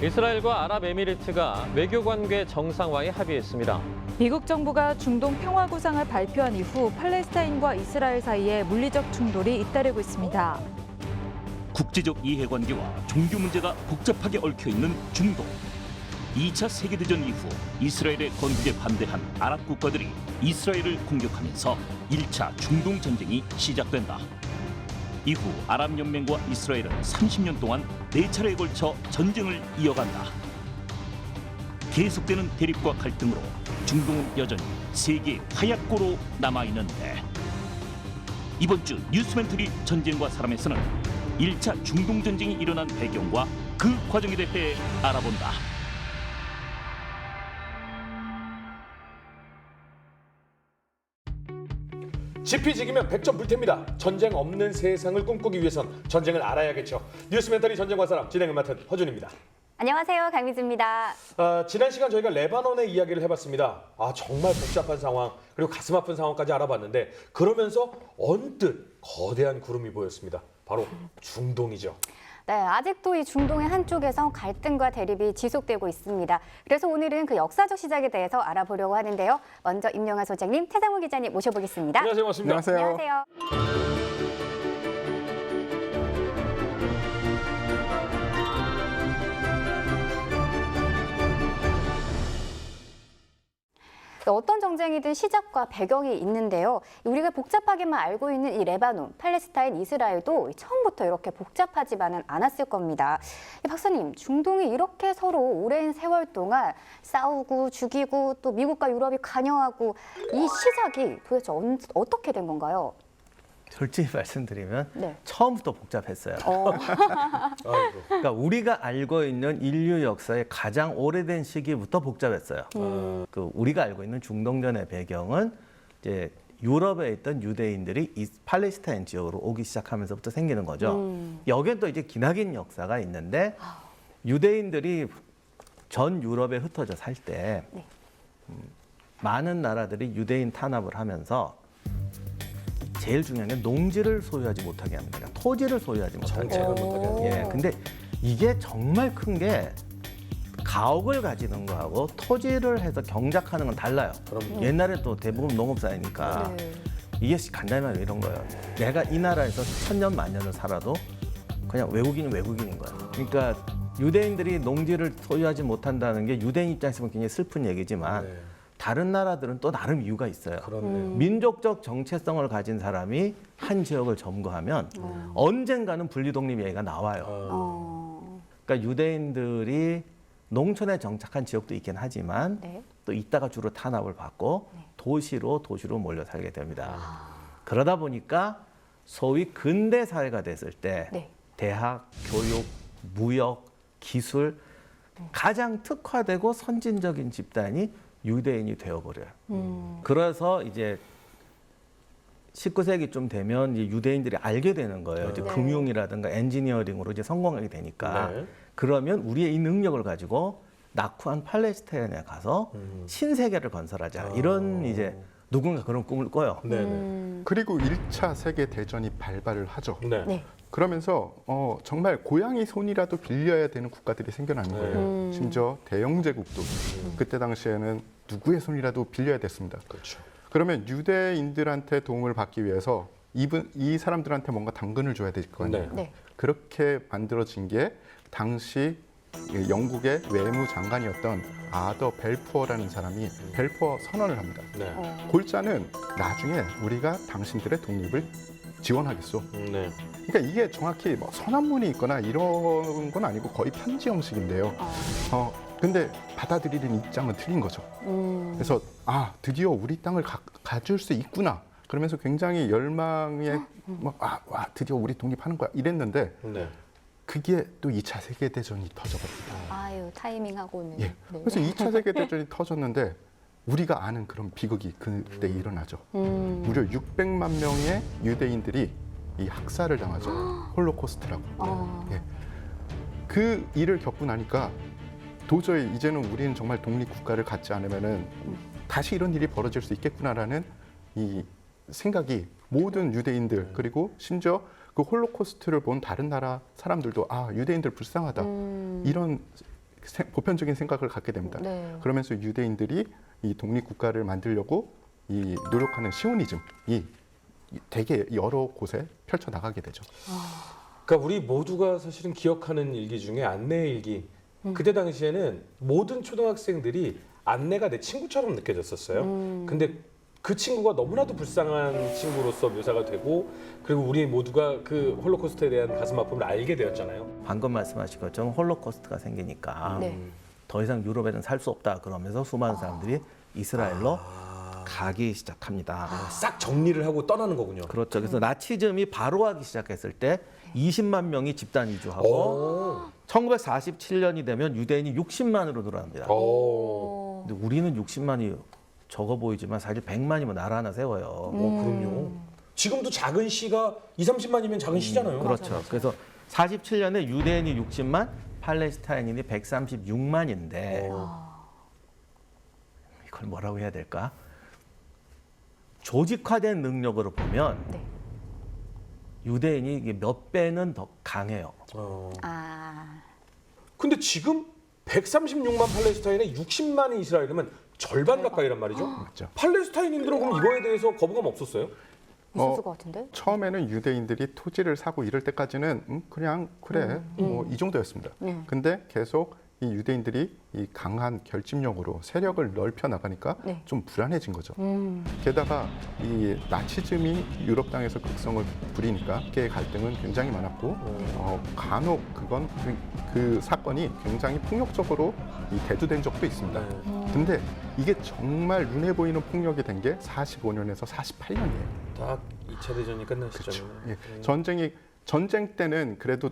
이스라엘과 아랍에미리트가 외교관계 정상화에 합의했습니다. 미국 정부가 중동 평화 구상을 발표한 이후 팔레스타인과 이스라엘 사이에 물리적 충돌이 잇따르고 있습니다. 국제적 이해관계와 종교 문제가 복잡하게 얽혀있는 중동. 2차 세계대전 이후 이스라엘의 건국에 반대한 아랍 국가들이 이스라엘을 공격하면서 1차 중동 전쟁이 시작된다. 이후 아랍연맹과 이스라엘은 30년 동안 4차례에 걸쳐 전쟁을 이어간다. 계속되는 대립과 갈등으로 중동은 여전히 세계 화약고로 남아있는데, 이번 주 뉴스멘터리 전쟁과 사람에서는 1차 중동 전쟁이 일어난 배경과 그 과정에 대해 알아본다. 지피지기면 100점 불태입니다. 전쟁 없는 세상을 꿈꾸기 위해선 전쟁을 알아야겠죠. 뉴스멘터리 전쟁과 사람 진행을 맡은 허준입니다. 안녕하세요. 강미주입니다. 지난 시간 저희가 레바논의 이야기를 해봤습니다. 정말 복잡한 상황, 그리고 가슴 아픈 상황까지 알아봤는데, 그러면서 언뜻 거대한 구름이 보였습니다. 바로 중동이죠. 네, 아직도 이 중동의 한쪽에서 갈등과 대립이 지속되고 있습니다. 그래서 오늘은 그 역사적 시작에 대해서 알아보려고 하는데요. 먼저 임영하 소장님, 태상훈 기자님 모셔보겠습니다. 안녕하세요. 반갑습니다. 안녕하세요. 어떤 전쟁이든 시작과 배경이 있는데요. 우리가 복잡하게만 알고 있는 이 레바논, 팔레스타인, 이스라엘도 처음부터 이렇게 복잡하지만은 않았을 겁니다. 박사님, 중동이 이렇게 서로 오랜 세월 동안 싸우고 죽이고 또 미국과 유럽이 관여하고, 이 시작이 도대체 어떻게 된 건가요? 솔직히 말씀드리면 네. 처음부터 복잡했어요. 그러니까 우리가 알고 있는 인류 역사의 가장 오래된 시기부터 복잡했어요. 그 우리가 알고 있는 중동전의 배경은 이제 유럽에 있던 유대인들이 이 팔레스타인 지역으로 오기 시작하면서부터 생기는 거죠. 여기엔 또 이제 기나긴 역사가 있는데, 유대인들이 전 유럽에 흩어져 살 때 네. 많은 나라들이 유대인 탄압을 하면서 제일 중요한 게 농지를 소유하지 못하게 합니다. 그러니까 토지를 소유하지 못하게 정책을 못하게 하는 예, 근데 이게 정말 큰 게, 가옥을 가지는 거하고 토지를 해서 경작하는 건 달라요. 옛날에 또 대부분 농업사회니까. 네. 이게 간단히 말하면 이런 거예요. 내가 이 나라에서 천년 만년을 살아도 그냥 외국인은 외국인인 거예요. 그러니까 유대인들이 농지를 소유하지 못한다는 게 유대인 입장에서는 굉장히 슬픈 얘기지만, 네. 다른 나라들은 또 나름 이유가 있어요. 그렇네요. 민족적 정체성을 가진 사람이 한 지역을 점거하면 언젠가는 분리독립 얘기가 나와요. 그러니까 유대인들이 농촌에 정착한 지역도 있긴 하지만 네. 또 이따가 주로 탄압을 받고 도시로 몰려 살게 됩니다. 그러다 보니까 소위 근대 사회가 됐을 때 네. 대학, 교육, 무역, 기술 가장 특화되고 선진적인 집단이 유대인이 되어버려요. 그래서 이제 19세기쯤 되면 이제 유대인들이 알게 되는 거예요. 이제 네. 금융이라든가 엔지니어링으로 이제 성공하게 되니까. 네. 그러면 우리의 이 능력을 가지고 낙후한 팔레스타인에 가서 신세계를 건설하자. 이런 이제 누군가 그런 꿈을 꿔요. 네네. 그리고 1차 세계대전이 발발을 하죠. 네. 네. 그러면서 정말 고양이 손이라도 빌려야 되는 국가들이 생겨나는 거예요. 심지어 대영 제국도 그때 당시에는 누구의 손이라도 빌려야 됐습니다. 그렇죠. 그러면 유대인들한테 도움을 받기 위해서 이 사람들한테 뭔가 당근을 줘야 될 거 아니에요. 네. 그렇게 만들어진 게 당시 영국의 외무장관이었던 아더 벨푸어라는 사람이 벨푸어 선언을 합니다. 네. 골자는 나중에 우리가 당신들의 독립을 지원하겠소. 네. 그러니까 이게 정확히 뭐 선언문이 있거나 이런 건 아니고 거의 편지 형식인데요. 근데 받아들이는 입장은 틀린 거죠. 그래서 드디어 우리 땅을 가질 수 있구나. 그러면서 굉장히 열망에 드디어 우리 독립하는 거야 이랬는데, 네. 그게 또 2차 세계대전이 터져버립니다. 아유, 타이밍하고는. 예. 네. 그래서 2차 세계대전이 터졌는데 우리가 아는 그런 비극이 그때 일어나죠. 무려 600만 명의 유대인들이 이 학살을 당하죠. 홀로코스트라고. 예. 그 일을 겪고 나니까 도저히 이제는 우리는 정말 독립국가를 갖지 않으면은 다시 이런 일이 벌어질 수 있겠구나라는 이 생각이 모든 유대인들, 그리고 심지어 그 홀로코스트를 본 다른 나라 사람들도 유대인들 불쌍하다, 이런 보편적인 생각을 갖게 됩니다. 네. 그러면서 유대인들이 이 독립국가를 만들려고 이 노력하는 시오니즘이 되게 여러 곳에 펼쳐 나가게 되죠. 그러니까 우리 모두가 사실은 기억하는 일기 중에 안내 일기. 그때 당시에는 모든 초등학생들이 안내가 내 친구처럼 느껴졌었어요. 근데 그 친구가 너무나도 불쌍한 친구로서 묘사가 되고 그리고 우리 모두가 그 홀로코스트에 대한 가슴 아픔을 알게 되었잖아요. 방금 말씀하신 것처럼 홀로코스트가 생기니까 네. 더 이상 유럽에는 살 수 없다 그러면서 수많은 사람들이 이스라엘로 가기 시작합니다. 싹 정리를 하고 떠나는 거군요. 그렇죠. 그래서 나치즘이 바로 하기 시작했을 때 20만 명이 집단 이주하고 오. 1947년이 되면 유대인이 60만으로 늘어납니다. 오. 근데 우리는 60만이 적어 보이지만 사실 100만이면 나라 하나 세워요. 그럼요. 지금도 작은 시가 2, 30만이면 작은 시잖아요. 그렇죠. 그래서 47년에 유대인이 60만, 팔레스타인인이 136만인데 이걸 뭐라고 해야 될까? 조직화된 능력으로 보면 네. 유대인이 이게 몇 배는 더 강해요. 아. 근데 지금 136만 팔레스타인에 60만이 이스라엘이면 절반 가까이란 말이죠. 맞죠. 팔레스타인인들은 그럼 이거에 대해서 거부감 없었어요? 있었을 것 같은데? 처음에는 유대인들이 토지를 사고 이럴 때까지는 그냥 그래 뭐 이 정도였습니다. 근데 계속 이 유대인들이 이 강한 결집력으로 세력을 넓혀 나가니까 네. 좀 불안해진 거죠. 게다가 이 나치즘이 유럽 땅에서 극성을 부리니까 꽤 갈등은 굉장히 많았고 간혹 그건 그 사건이 굉장히 폭력적으로 이 대두된 적도 있습니다. 근데 이게 정말 눈에 보이는 폭력이 된 게 45년에서 48년이에요. 딱 2차 대전이 끝난 시점이네. 예. 전쟁 때는 그래도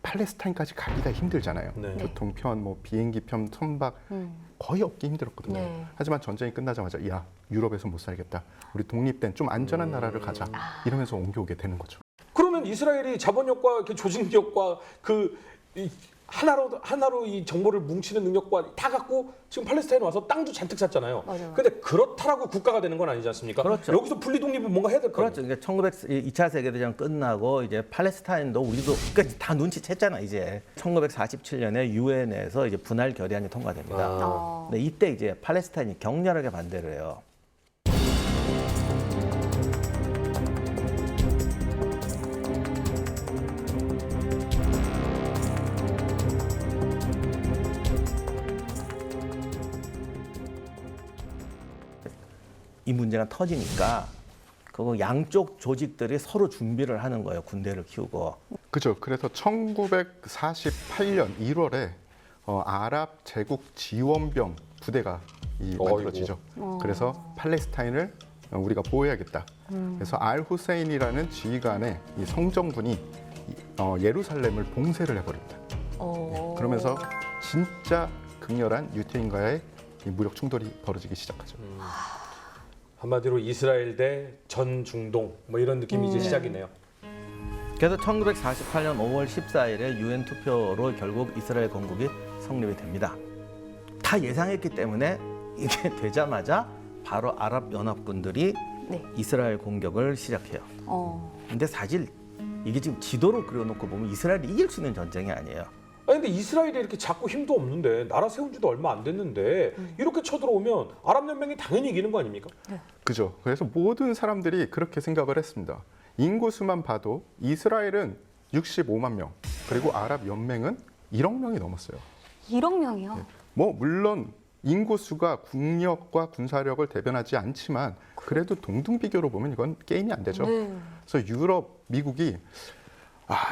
팔레스타인까지 가기가 힘들잖아요. 네. 교통편, 뭐 비행기편, 선박 거의 없기 힘들었거든요. 네. 하지만 전쟁이 끝나자마자 야 유럽에서 못 살겠다. 우리 독립된 좀 안전한 나라를 가자. 이러면서 옮겨오게 되는 거죠. 그러면 이스라엘이 자본력과 그 조직력과 이 하나로 이 정보를 뭉치는 능력과 다 갖고 지금 팔레스타인 와서 땅도 잔뜩 샀잖아요. 맞아요. 근데 그렇다라고 국가가 되는 건 아니지 않습니까? 그렇죠. 여기서 분리 독립을 뭔가 해야 될 거 아니에요. 그렇죠. 그러니까 2차 세계대전 끝나고 이제 팔레스타인도 우리도 그러니까 다 눈치챘잖아 이제. 1947년에 유엔에서 이제 분할 결의안이 통과됩니다. 근데 이때 이제 팔레스타인이 격렬하게 반대를 해요. 이 문제가 터지니까 그거 양쪽 조직들이 서로 준비를 하는 거예요. 군대를 키우고. 그죠. 그래서 1948년 1월에 아랍 제국 지원병 부대가 만들어지죠. 그래서 팔레스타인을 우리가 보호해야겠다. 그래서 알 후세인이라는 지휘관의 이 성정군이 예루살렘을 봉쇄를 해버립니다. 네, 그러면서 진짜 극렬한 유태인과의 이 무력 충돌이 벌어지기 시작하죠. 한마디로 이스라엘 대 전 중동 뭐 이런 느낌이 이제 시작이네요. 그래서 1948년 5월 14일에 유엔 투표로 결국 이스라엘 건국이 성립이 됩니다. 다 예상했기 때문에 이게 되자마자 바로 아랍 연합군들이 네. 이스라엘 공격을 시작해요. 근데 사실 이게 지금 지도로 그려놓고 보면 이스라엘이 이길 수 있는 전쟁이 아니에요. 아니 근데 이스라엘이 이렇게 작고 힘도 없는데 나라 세운 지도 얼마 안 됐는데 이렇게 쳐들어오면 아랍연맹이 당연히 이기는 거 아닙니까? 그죠. 그래서 모든 사람들이 그렇게 생각을 했습니다. 인구수만 봐도 이스라엘은 65만 명, 그리고 아랍 연맹은 1억 명이 넘었어요. 1억 명이요? 뭐 물론 인구수가 국력과 군사력을 대변하지 않지만 그래도 동등 비교로 보면 이건 게임이 안 되죠. 그래서 유럽, 미국이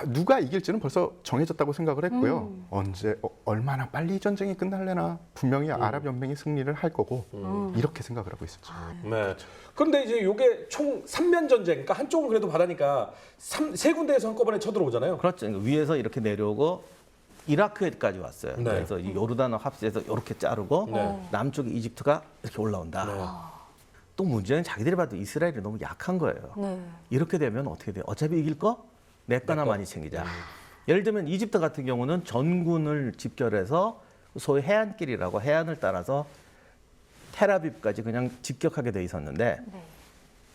누가 이길지는 벌써 정해졌다고 생각을 했고요. 언제 얼마나 빨리 전쟁이 끝날래나 분명히 아랍 연맹이 승리를 할 거고 이렇게 생각을 하고 있었죠. 네. 그런데 이제 이게 총 3면 전쟁, 그러니까 한쪽은 그래도 바다니까 세 군데에서 한꺼번에 쳐들어오잖아요. 그렇죠. 그러니까 위에서 이렇게 내려오고 이라크까지 왔어요. 네. 그래서 이 요르단 합세에서 이렇게 자르고 네. 남쪽에 이집트가 이렇게 올라온다. 네. 또 문제는 자기들이 봐도 이스라엘이 너무 약한 거예요. 네. 이렇게 되면 어떻게 돼요? 어차피 이길 거? 내 거나 많이 챙기자. 예를 들면 이집트 같은 경우는 전군을 집결해서 소위 해안길이라고 해안을 따라서 텔아비브까지 그냥 직격하게 돼 있었는데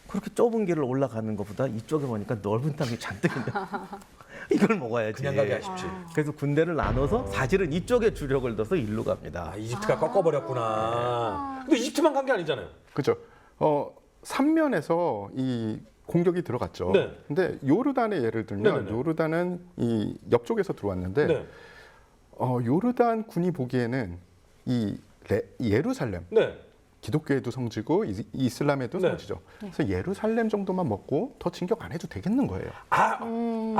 그렇게 좁은 길을 올라가는 것보다 이쪽에 보니까 넓은 땅이 잔뜩 있는 이걸 먹어야지. 그냥 가기 아쉽지. 그래서 군대를 나눠서 사실은 이쪽에 주력을 둬서 일로 갑니다. 아, 이집트가 꺾어버렸구나. 근데 이집트만 간 게 아니잖아요. 그죠? 삼면에서 이 공격이 들어갔죠. 네. 근데 요르단의 예를 들면 네네네. 요르단은 이 옆쪽에서 들어왔는데 네. 요르단 군이 보기에는 이 예루살렘 네. 기독교에도 성지고 이슬람에도 네. 성지죠. 그래서 예루살렘 정도만 먹고 더 진격 안 해도 되겠는 거예요.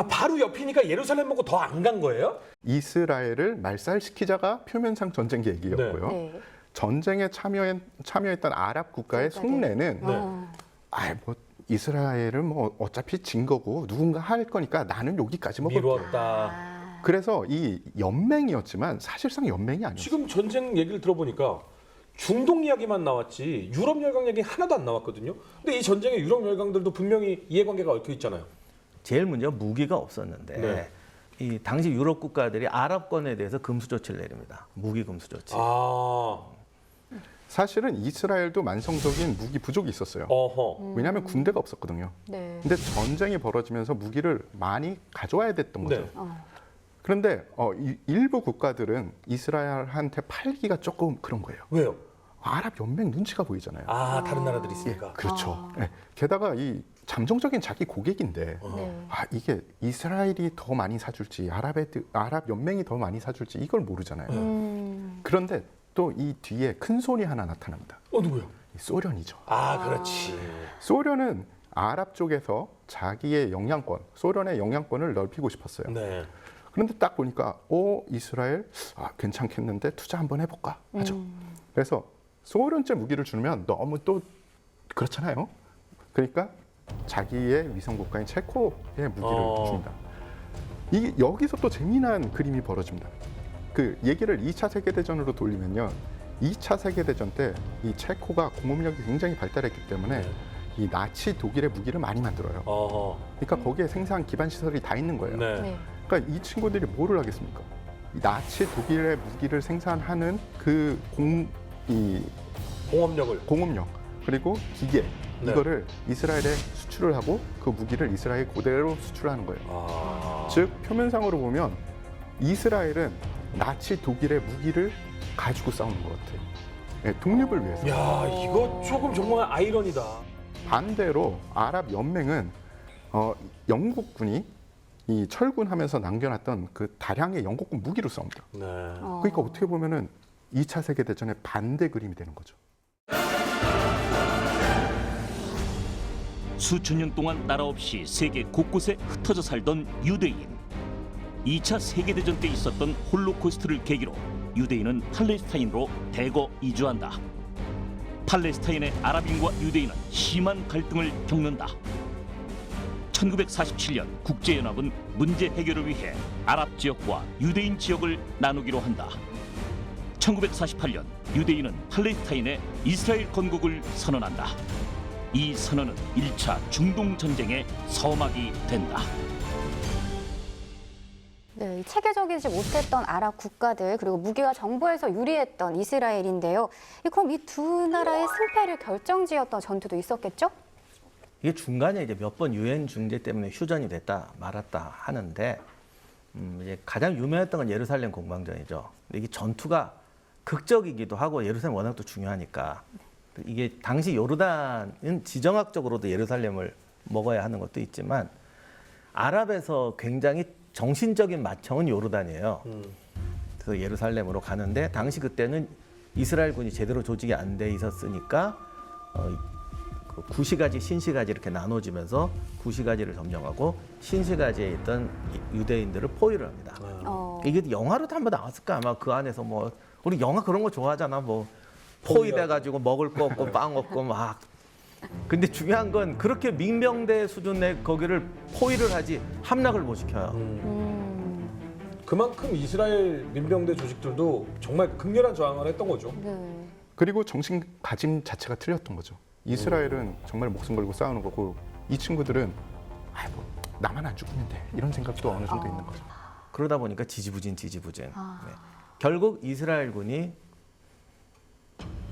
바로 옆이니까 예루살렘 먹고 더 안 간 거예요? 이스라엘을 말살시키자가 표면상 전쟁 계획이었고요. 네. 전쟁에 참여했던 아랍 국가의 속내는 네. 뭐 이스라엘은 뭐 어차피 진 거고 누군가 할 거니까 나는 여기까지 먹을 거야. 미뤘다. 그래서 이 연맹이었지만 사실상 연맹이 아니었어요. 지금 전쟁 얘기를 들어보니까 중동 이야기만 나왔지 유럽 열강 얘기 하나도 안 나왔거든요. 근데 이 전쟁에 유럽 열강들도 분명히 이해관계가 얽혀 있잖아요. 제일 문제가 무기가 없었는데 네. 이 당시 유럽 국가들이 아랍권에 대해서 금수 조치를 내립니다. 무기 금수 조치. 사실은 이스라엘도 만성적인 무기 부족이 있었어요. 어허. 왜냐하면 군대가 없었거든요. 네. 근데 전쟁이 벌어지면서 무기를 많이 가져와야 됐던 거죠. 네. 그런데 일부 국가들은 이스라엘한테 팔기가 조금 그런 거예요. 왜요? 아랍 연맹 눈치가 보이잖아요. 다른 나라들이 있으니까. 그렇죠. 네. 게다가 이 잠정적인 자기 고객인데 네. 이게 이스라엘이 더 많이 사줄지 아랍 연맹이 더 많이 사줄지 이걸 모르잖아요. 그런데 또 이 뒤에 큰 손이 하나 나타납니다. 누구요? 이 소련이죠. 그렇지. 소련은 아랍 쪽에서 자기의 영향권, 소련의 영향권을 넓히고 싶었어요. 네. 그런데 딱 보니까 이스라엘 괜찮겠는데 투자 한번 해볼까 하죠. 그래서 소련제 무기를 주면 너무 또 그렇잖아요. 그러니까 자기의 위성 국가인 체코의 무기를 줍니다. 이게 여기서 또 재미난 그림이 벌어집니다. 그 얘기를 2차 세계대전으로 돌리면요. 2차 세계대전 때 이 체코가 공업력이 굉장히 발달했기 때문에 이 나치 독일의 무기를 많이 만들어요. 그러니까 거기에 생산 기반 시설이 다 있는 거예요. 네. 네. 그러니까 이 친구들이 뭐를 하겠습니까? 이 나치 독일의 무기를 생산하는 그 공업력 그리고 기계 네. 이거를 이스라엘에 수출을 하고 그 무기를 이스라엘 그대로 수출하는 거예요. 즉 표면상으로 보면 이스라엘은 나치 독일의 무기를 가지고 싸우는 것 같아요. 네, 독립을 위해서. 야, 이거 조금 정말 아이러니다. 반대로 아랍 연맹은 영국군이 이 철군하면서 남겨놨던 그 다량의 영국군 무기로 싸웁니다. 네. 그러니까 어떻게 보면은 2차 세계대전의 반대 그림이 되는 거죠. 수천 년 동안 나라 없이 세계 곳곳에 흩어져 살던 유대인. 2차 세계대전 때 있었던 홀로코스트를 계기로 유대인은 팔레스타인으로 대거 이주한다. 팔레스타인의 아랍인과 유대인은 심한 갈등을 겪는다. 1947년 국제연합은 문제 해결을 위해 아랍 지역과 유대인 지역을 나누기로 한다. 1948년 유대인은 팔레스타인의 이스라엘 건국을 선언한다. 이 선언은 1차 중동 전쟁의 서막이 된다. 네, 체계적이지 못했던 아랍 국가들 그리고 무기와 정보에서 유리했던 이스라엘인데요. 그럼 이 두 나라의 승패를 결정지었던 전투도 있었겠죠? 이게 중간에 이제 몇 번 유엔 중재 때문에 휴전이 됐다 말았다 하는데 이제 가장 유명했던 건 예루살렘 공방전이죠. 근데 이게 전투가 극적이기도 하고 예루살렘 워낙 또 중요하니까 이게 당시 요르단은 지정학적으로도 예루살렘을 먹어야 하는 것도 있지만 아랍에서 굉장히 정신적인 맏형은 요르단이에요. 그래서 예루살렘으로 가는데 당시 그때는 이스라엘군이 제대로 조직이 안 돼 있었으니까 구시가지, 신시가지 이렇게 나눠지면서 구시가지를 점령하고 신시가지에 있던 유대인들을 포위를 합니다. 이게 영화로도 한번 나왔을까 아마 그 안에서 뭐 우리 영화 그런 거 좋아하잖아 뭐 포위돼가지고 먹을 거 없고 빵 없고 막. 근데 중요한 건 그렇게 민병대 수준의 거기를 포위를 하지 함락을 못 시켜요. 그만큼 이스라엘 민병대 조직들도 정말 극렬한 저항을 했던 거죠. 네. 그리고 정신가짐 자체가 틀렸던 거죠. 이스라엘은 정말 목숨 걸고 싸우는 거고 이 친구들은 뭐 나만 안 죽으면 돼 이런 생각도 어느 정도 있는 거죠. 그러다 보니까 지지부진. 네. 결국 이스라엘군이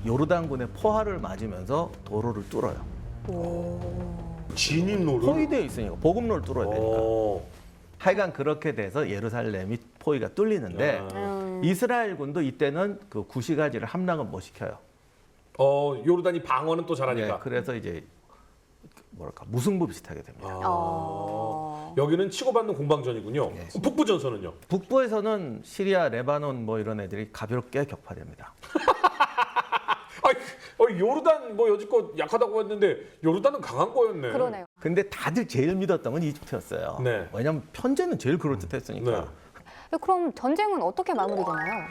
요르단군의 포화를 맞으면서 도로를 뚫어요. 진입로를? 포위되어 있으니까 보급로를 뚫어야 되니까. 하여간 그렇게 돼서 예루살렘이 포위가 뚫리는데 이스라엘군도 이때는 그 구시가지를 함락은 못 시켜요. 요르단이 방어는 또 잘하니까. 네, 그래서 이제 뭐랄까 무승부 비슷하게 됩니다. 여기는 치고받는 공방전이군요. 네. 북부 전선은요? 북부에서는 시리아, 레바논 뭐 이런 애들이 가볍게 격파됩니다. 요르단 뭐 여지껏 약하다고 했는데 요르단은 강한 거였네. 그러네요. 근데 다들 제일 믿었던 건 이집트였어요. 네. 왜냐하면 편제는 제일 그럴듯했으니까. 네. 그럼 전쟁은 어떻게 마무리되나요?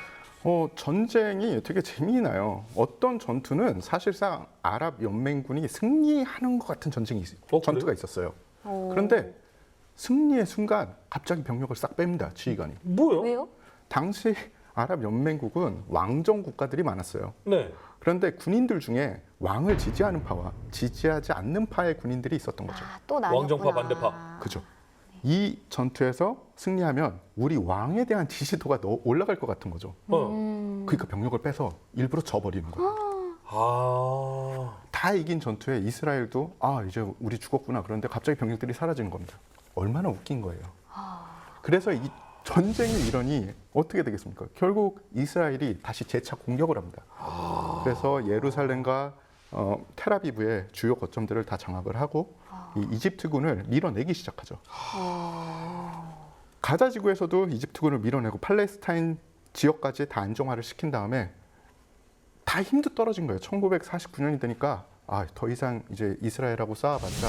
전쟁이 되게 재미나요. 어떤 전투는 사실상 아랍 연맹군이 승리하는 것 같은 전투가 있었어요. 그런데 승리의 순간 갑자기 병력을 싹 뺍니다. 지휘관이. 뭐요? 왜요? 당시 아랍 연맹국은 왕정 국가들이 많았어요. 네. 그런데 군인들 중에 왕을 지지하는 파와 지지하지 않는 파의 군인들이 있었던 거죠. 또 나뉘었구나. 왕정파, 반대파. 그죠. 이 전투에서 승리하면 우리 왕에 대한 지지도가 올라갈 것 같은 거죠. 그러니까 병력을 빼서 일부러 져버리는 거예요. 다 이긴 전투에 이스라엘도 이제 우리 죽었구나. 그런데 갑자기 병력들이 사라지는 겁니다. 얼마나 웃긴 거예요. 그래서 이 전쟁의 일원이 어떻게 되겠습니까? 결국 이스라엘이 다시 재차 공격을 합니다. 그래서 예루살렘과 텔아비브의 주요 거점들을 다 장악을 하고 이 이집트군을 밀어내기 시작하죠. 가자 지구에서도 이집트군을 밀어내고 팔레스타인 지역까지 다 안정화를 시킨 다음에 다 힘도 떨어진 거예요. 1949년이 되니까 더 이상 이제 이스라엘하고 싸워봤자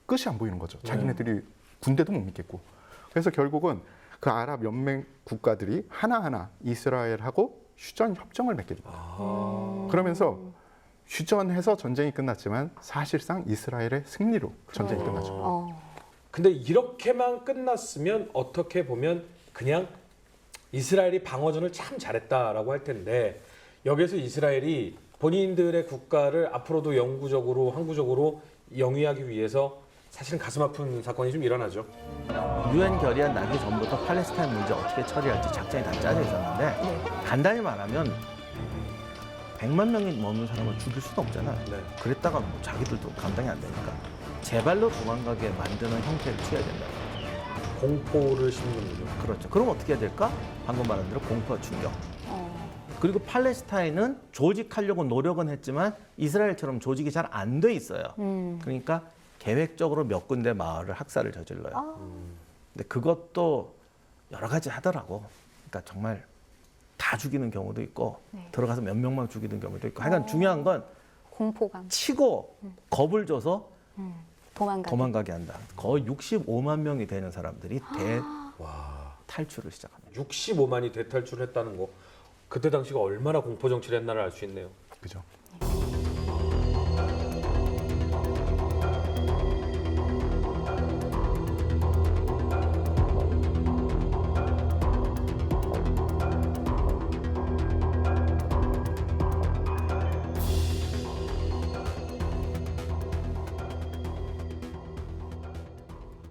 끝이 안 보이는 거죠. 자기네들이 군대도 못 믿겠고. 그래서 결국은 그 아랍 연맹 국가들이 하나하나 이스라엘하고 휴전 협정을 맺게 됩니다. 그러면서 휴전해서 전쟁이 끝났지만 사실상 이스라엘의 승리로 전쟁이 끝나죠. 근데 이렇게만 끝났으면 어떻게 보면 그냥 이스라엘이 방어전을 참 잘했다라고 할 텐데 여기서 이스라엘이 본인들의 국가를 앞으로도 영구적으로 항구적으로 영위하기 위해서 사실은 가슴 아픈 사건이 좀 일어나죠. 유엔 결의안 나기 전부터 팔레스타인 문제 어떻게 처리할지 작전이 다 짜져 있었는데 간단히 말하면 100만 명이 넘는 사람을 죽일 수는 없잖아요. 네. 그랬다가 뭐 자기들도 감당이 안 되니까 제발로 도망가게 만드는 형태를 취해야 된다. 공포를 심는군요. 그렇죠. 그럼 어떻게 해야 될까? 방금 말한 대로 공포와 충격. 그리고 팔레스타인은 조직하려고 노력은 했지만 이스라엘처럼 조직이 잘 안 돼 있어요. 그러니까 계획적으로 몇 군데 마을을 학살을 저질러요. 근데 그것도 여러 가지 하더라고. 그러니까 정말 다 죽이는 경우도 있고 들어가서 몇 명만 죽이는 경우도 있고. 하여간 중요한 건 공포감. 치고 겁을 줘서 도망가게 한다. 거의 65만 명이 되는 사람들이 탈출을 시작합니다. 65만이 대탈출을 했다는 거. 그때 당시가 얼마나 공포 정치를 했나를 알 수 있네요. 그죠.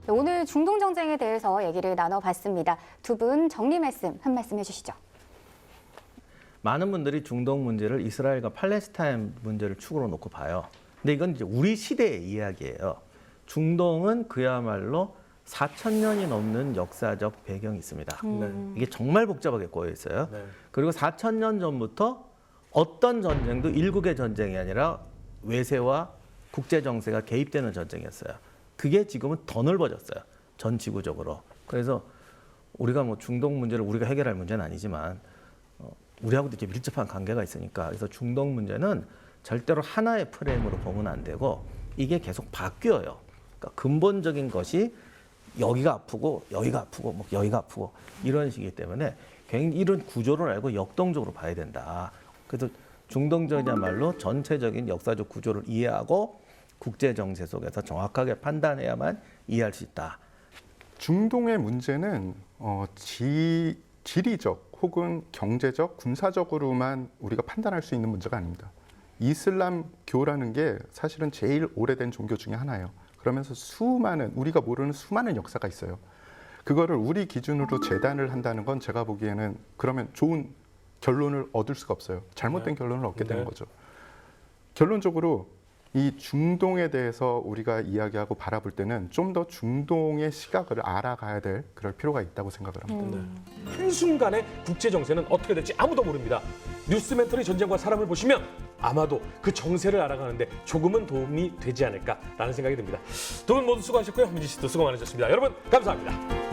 오늘 중동 정쟁에 대해서 얘기를 나눠봤습니다. 두 분 정리 말씀 한 말씀 해주시죠. 많은 분들이 중동 문제를 이스라엘과 팔레스타인 문제를 축으로 놓고 봐요. 근데 이건 이제 우리 시대의 이야기예요. 중동은 그야말로 4,000년이 넘는 역사적 배경이 있습니다. 이게 정말 복잡하게 꼬여 있어요. 네. 그리고 4,000년 전부터 어떤 전쟁도 일국의 전쟁이 아니라 외세와 국제 정세가 개입되는 전쟁이었어요. 그게 지금은 더 넓어졌어요. 전 지구적으로. 그래서 우리가 뭐 중동 문제를 우리가 해결할 문제는 아니지만 우리하고도 이렇게 밀접한 관계가 있으니까 그래서 중동 문제는 절대로 하나의 프레임으로 보면 안 되고 이게 계속 바뀌어요. 그러니까 근본적인 것이 여기가 아프고 여기가 아프고 뭐 여기가 아프고 이런 식이기 때문에 굉장히 이런 구조를 알고 역동적으로 봐야 된다. 그래서 중동전이야말로 전체적인 역사적 구조를 이해하고 국제 정세 속에서 정확하게 판단해야만 이해할 수 있다. 중동의 문제는 지리적 혹은 경제적, 군사적으로만 우리가 판단할 수 있는 문제가 아닙니다. 이슬람교라는 게 사실은 제일 오래된 종교 중에 하나예요. 그러면서 우리가 모르는 수많은 역사가 있어요. 그거를 우리 기준으로 재단을 한다는 건 제가 보기에는 그러면 좋은 결론을 얻을 수가 없어요. 잘못된 결론을 얻게 되는 거죠. 결론적으로 이 중동에 대해서 우리가 이야기하고 바라볼 때는 좀 더 중동의 시각을 알아가야 될 그럴 필요가 있다고 생각을 합니다. 한순간에 국제 정세는 어떻게 될지 아무도 모릅니다. 뉴스멘터리 전쟁과 사람을 보시면 아마도 그 정세를 알아가는데 조금은 도움이 되지 않을까라는 생각이 듭니다. 두 분 모두 수고하셨고요. 민지 씨도 수고 많으셨습니다. 여러분 감사합니다.